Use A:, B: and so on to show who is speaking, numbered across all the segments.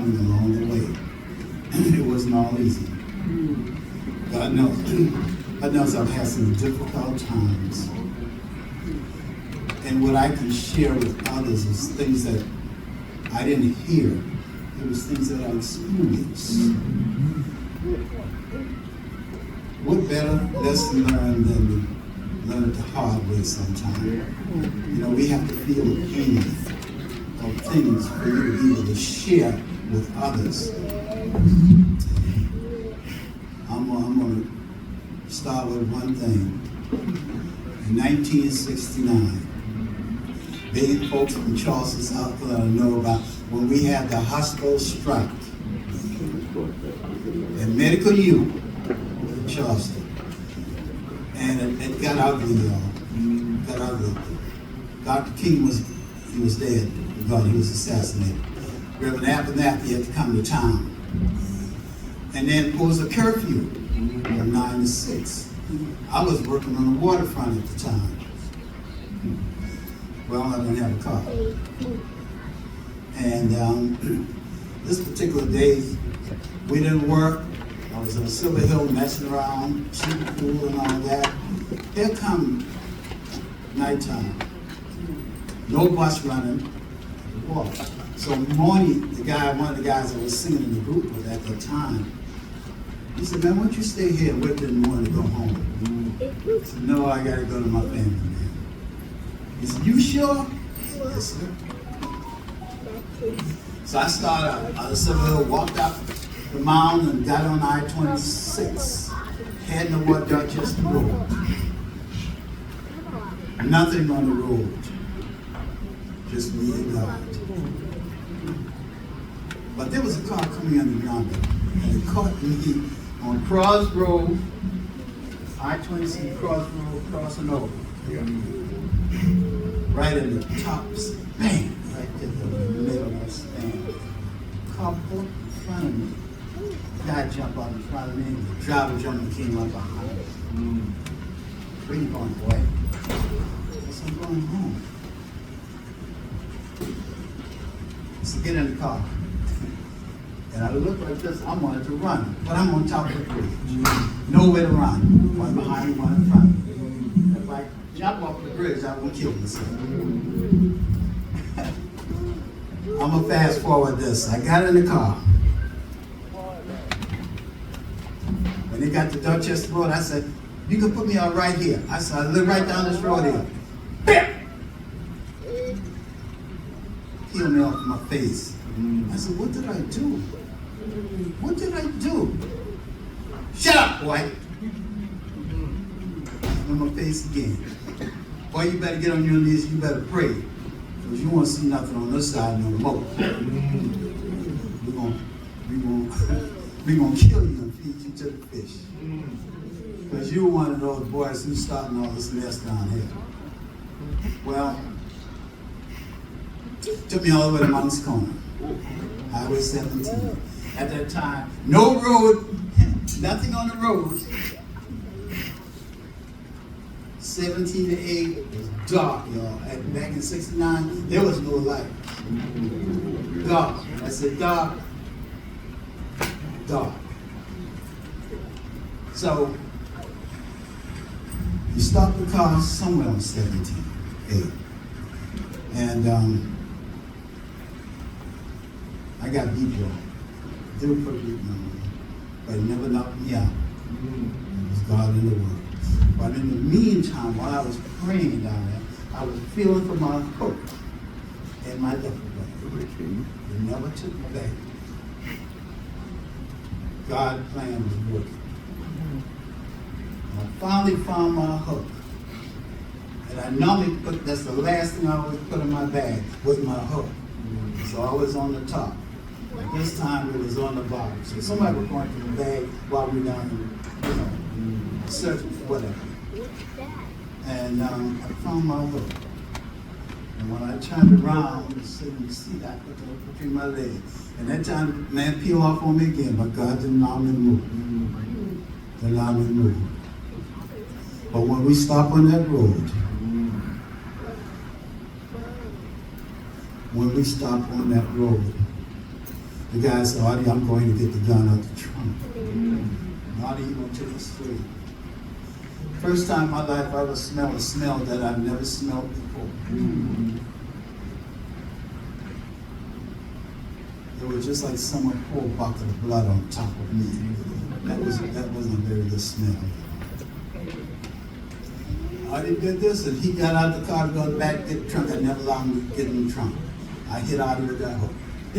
A: coming along the way. It wasn't all easy. God knows I've had some difficult times. And what I can share with others is things that I didn't hear. It was things that I experienced. What better lesson learned than to learn it the hard way sometimes? You know, we have to feel the pain of things for you to be able to share with others. I'm going to start with one thing. In 1969, many folks from Charleston, South Carolina know about when we had the hospital strike at Medical U in Charleston. And it got ugly, y'all. Got ugly. Dr. King was dead. God, he was assassinated. Reverend Abernathy had to come to town. And then there was a curfew from 9 to 6. I was working on the waterfront at the time. Well, I didn't have a car. And this particular day, we didn't work. I was on Silver Hill messing around, shooting pool and all that. Here come nighttime. No bus running. Walk. So morning, one of the guys that was singing in the group was at the time, he said, man, why don't you stay here and wait till the morning to go home? I said, no, I gotta go to my family, man. He said, you sure? Yes, sir. So I started out of Silver Hill, walked up the mountain and got on I-26, heading toward Dorchester Road. Nothing on the road, just me and God. But there was a car coming under yonder, and it caught me on Cross Road, I-26 Cross Road, crossing over. Right in the top, bang, right there in the middle of the stand. Car pulled in front of me. Guy jumped out in front of me. The driver jumped and came up behind me. Where you going, boy? I said, I'm going home. So get in the car. And I looked like this, I wanted to run, but I'm on top of the bridge. Nowhere to run. One behind me, one in front of me. If I jump off the bridge, I will kill myself. I'm gonna fast forward this. I got in the car. When they got to Dorchester Road, I said, you can put me out right here. I said, I live right down this road here. Bam! Peeled me off my face. I said, what did I do? What did I do? Shut up, boy! On my face again. Boy, you better get on your knees, you better pray. Because you won't see nothing on this side no more. We're gonna kill you and feed you to the fish. Because you're one of those boys who's starting all this mess down here. Well, took me all the way to Mounts Corner, Highway 17. At that time, no road, nothing on the road. 17 to 8, it was dark, y'all. Back in 69, there was no light. Dark. I said dark, dark. So, you stop the car somewhere on 17, 8. And I got beat, y'all. They were pretty beat, but it never knocked me out. It was God in the world. But in the meantime, while I was praying down there, I was feeling for my hook and my duffel bag. It never took me back. God's plan was working. I finally found my hook. And I normally that's the last thing I always put in my bag, was my hook. It's always on the top. But this time it was on the bottom. So somebody was going to the bag while we were down there, searching for whatever. And I found my hook. And when I turned around, you see that, I put it between my legs. And that time, man peeled off on me again, but God didn't allow me to move. Didn't allow me to move. But when we stop on that road, The guy said, Artie, I'm going to get the gun out the trunk. Artie, you're going to take us straight. First time in my life I ever smelled a smell that I've never smelled before. It was just like someone poured a bucket of blood on top of me. That wasn't a very good smell. Artie did this, and he got out the car to go back to get the trunk. I never allowed him to get in the trunk. I hit Artie with that hook. I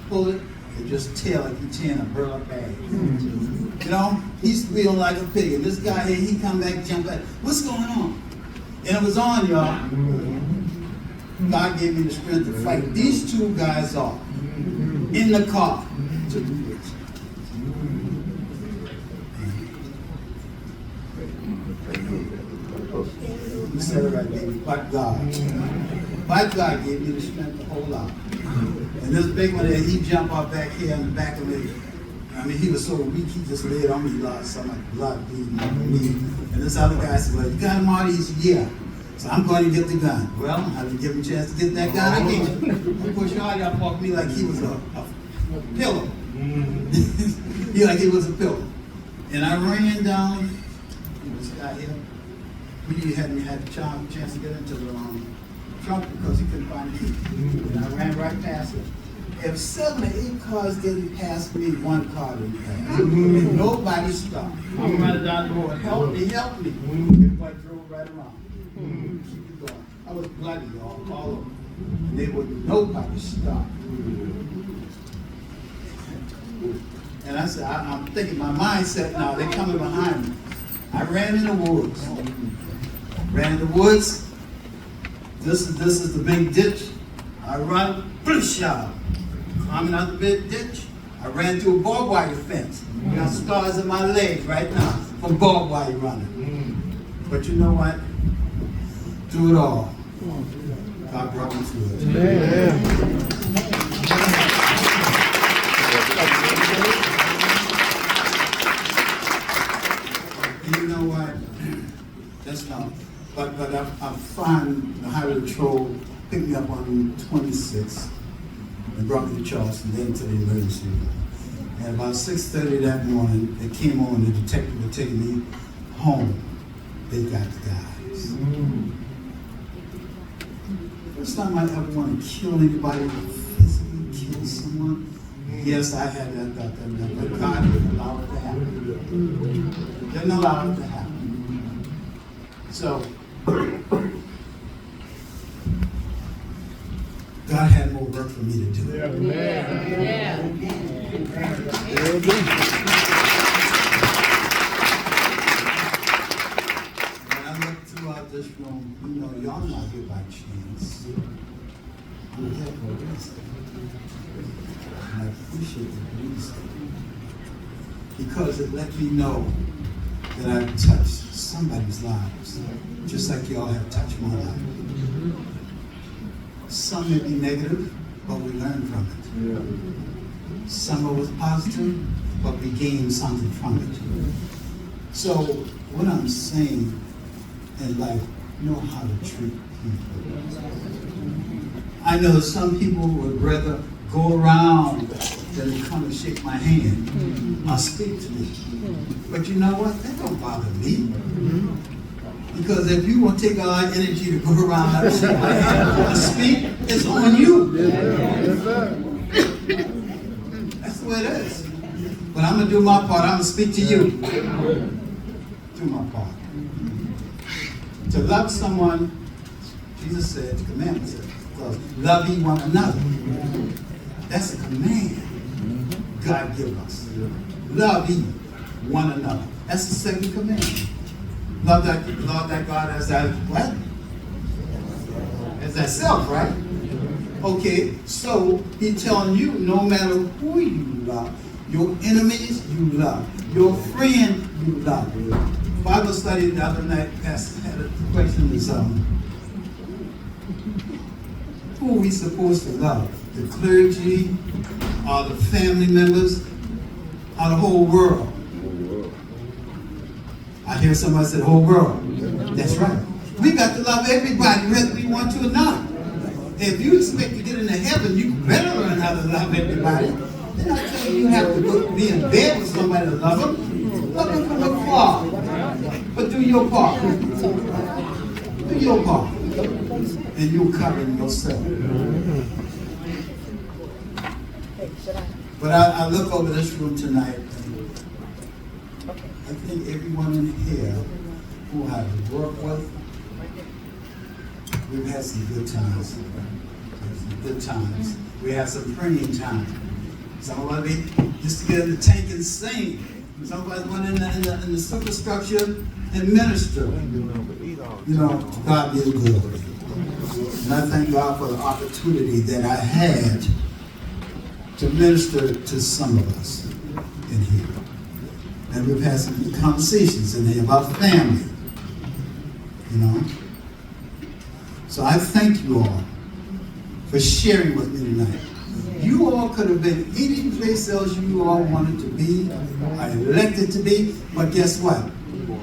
A: pull it, it just tear like you tearing a burlap bag. You know, he's squealing like a pig. And this guy here, he come back, jump back. What's going on? And it was on, y'all. God gave me the strength to fight these two guys off in the car. You said it right, baby. But God gave me the strength to hold out. And this big one there, he jumped off back here in the back of me. I mean, he was so weak, he just laid on me, lost so much blood bleeding on me. And this other guy said, well, you got him, Marty? He said, yeah. So I'm going to get the gun. Well, I didn't give him a chance to get that gun again. I pushed Artie up off me like he was a pillow. Like he was a pillow. And I ran down, this guy here. He hadn't had a chance to get into the trunk because he couldn't find the key. And I ran right past it. If 7 or 8 cars didn't pass me, 1 car didn't pass. And nobody stopped. I ran down the road. Help me. Everybody drove right around. Keep going. I was bloody, y'all, all of them. And they would nobody stop. And I said, I'm thinking my mindset now, they're coming behind me. I ran in the woods. This is the big ditch. I run, push out. I'm in another big ditch. I ran through a barbed wire fence. I got scars in my legs right now from barbed wire running. But you know what? Through it all, God brought me through it. Amen. You know what? That's not. But I find the highway patrol picked me up on 26 and brought me to Charleston, then to the emergency room. And about 6:30 that morning, they came on, the detective was taking me home. They got the guys. First time I ever want to kill anybody, physically kill someone. Yes, I had that thought, but God didn't allow it to happen. Didn't allow it to happen. So, God had more work for me to do. When I look throughout this room, you know, y'all not here by chance. I'm here for a reason. And I appreciate the reason. Because it let me know that I've touched somebody's lives, just like y'all have touched my life. Some may be negative, but we learn from it. Some of it was positive, but we gained something from it. So what I'm saying in life, know how to treat people. I know some people would rather go around than come and shake my hand or speak to me. But you know what? That don't bother me. Because if you want to take all our energy to go around and shake my hand and speak, it's on you. That's the way it is. But I'm going to do my part. I'm going to speak to you. Do my part. To love someone, Jesus said, the commandment said, love ye one another. That's a command God give us. Love ye one another. That's the second command. Love that God as that what? As that self, right? Okay, so he's telling you no matter who you love, your enemies you love, your friend you love. Bible study the other night, Pastor had a question is who are we supposed to love? The clergy, or the family members, or the whole world? I hear somebody say the whole world. That's right. We got to love everybody, whether we want to or not. If you expect to get into heaven, you better learn how to love everybody. Then I tell you, you have to be in bed with somebody to love them. Love them from afar. But do your part. Do your part. And you'll cover yourself. But I look over this room tonight, and I think everyone in here who I've worked with, we've had some good times. Good times. We had some praying time. Some of us used to get in the tank and sing. Some of us went in the superstructure and minister. You know, God be the glory. And I thank God for the opportunity that I had to minister to some of us in here. And we've had some good conversations in here about family. You know. So I thank you all for sharing with me tonight. You all could have been any place else you all wanted to be, or elected to be, but guess what?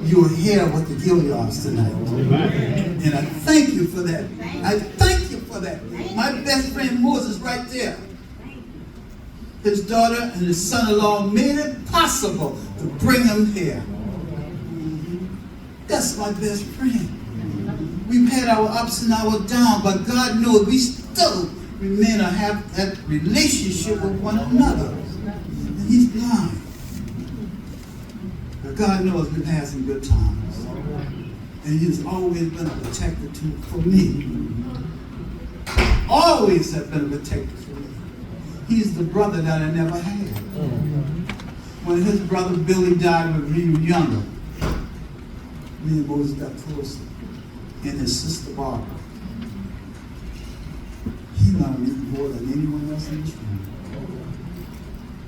A: You are here with the Gilliards tonight. And I thank you for that. I thank you for that. My best friend Moses right there. His daughter and his son-in-law made it possible to bring him here. That's my best friend. We've had our ups and our downs, but God knows we still remain or have that relationship with one another. And he's blind. But God knows we've had some good times. And he's always been a protector for me. Always have been a protector for me. He's the brother that I never had. When his brother Billy died when we were younger, me and Moses got closer. And his sister Barbara. He loved me more than anyone else in this room.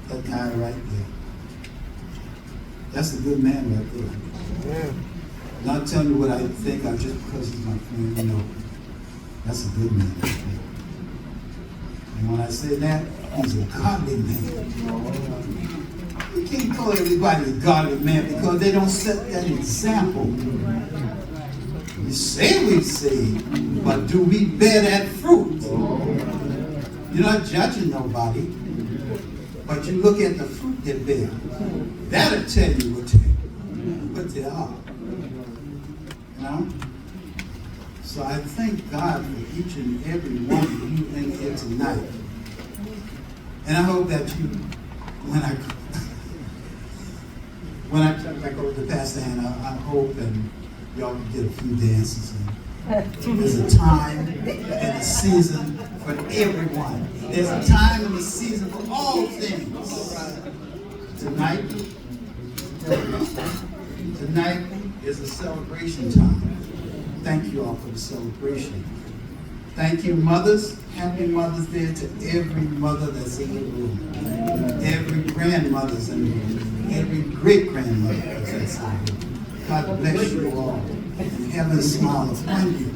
A: That guy right there. That's a good man right there. Yeah. Not telling you what I think of just because he's my friend. You know, that's a good man right there. And when I say that, he's a godly man. You can't call everybody a godly man because they don't set that example. We say we saved, but do we bear that fruit? You're not judging nobody, but you look at the fruit they bear. That'll tell you what they are. You know? So I thank God for each and every one of you in here tonight. And I hope that you, when I turn back over to Pastor Hannah, I hope and y'all can get a few dances in. There's a time and a season for everyone. There's a time and a season for all things. Tonight is a celebration time. Thank you all for the celebration. Thank you, mothers. Happy Mother's Day to every mother that's in the room. Every grandmother's in the room. Every great-grandmother that's in the room. God bless you all and heaven smile upon you.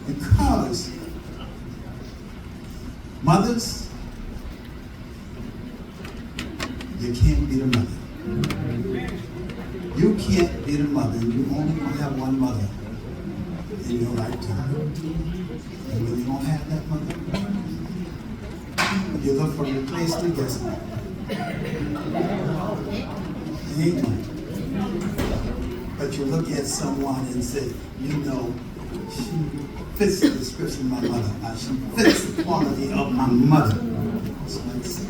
A: Because mothers, you can't be the mother. You can't be the mother. You only gonna have one mother in your lifetime. And when you don't have that mother, you look for a replacement. Guess what? Ain't one. But you look at someone and say, you know, she fits the description of my mother. She fits the quality of my mother. So let's,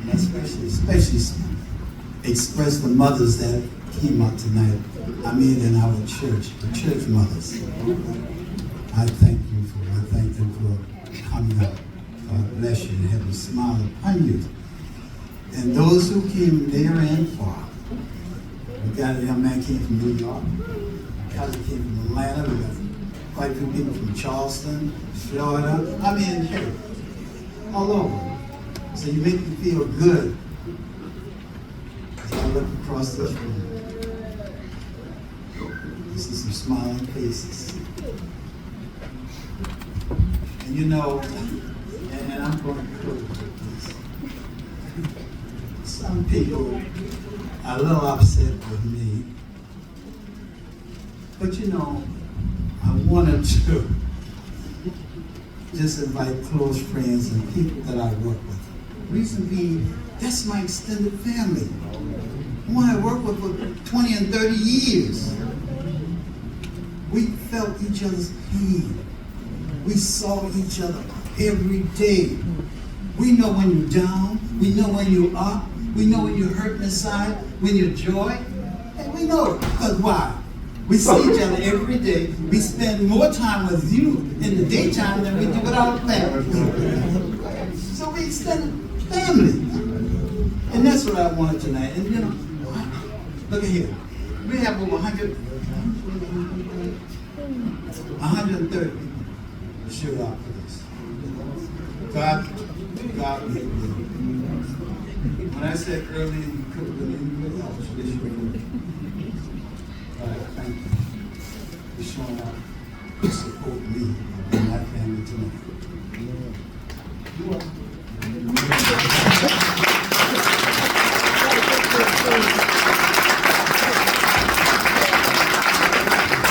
A: and especially express the mothers that came out tonight. I mean, in our church, the church mothers. I thank them for coming out. God bless you and have a smile upon you. And those who came near and far. We got a young man came from New York. Cousin came from Atlanta. We got quite a few people from Charleston, Florida. I mean, hey, all over. So you make me feel good as I look across this room. You see some smiling faces. And you know, and I'm going to close with this. Some people are a little upset with me. But you know, I wanted to just invite close friends and people that I work with. Reason being, that's my extended family, who I work with for 20 and 30 years. We felt each other's pain. We saw each other every day. We know when you're down. We know when you're up. We know when you're hurting inside, when you're joy. And we know it. Because why? We see each other every day. We spend more time with you in the daytime than we do with our family. So we extended family. And that's what I wanted tonight. And you know, look at here. We have over 130 people showed up for this. God made me. When I said earlier, you could have been anywhere else. This year. Thank you for showing up to support me and my family tonight. You are.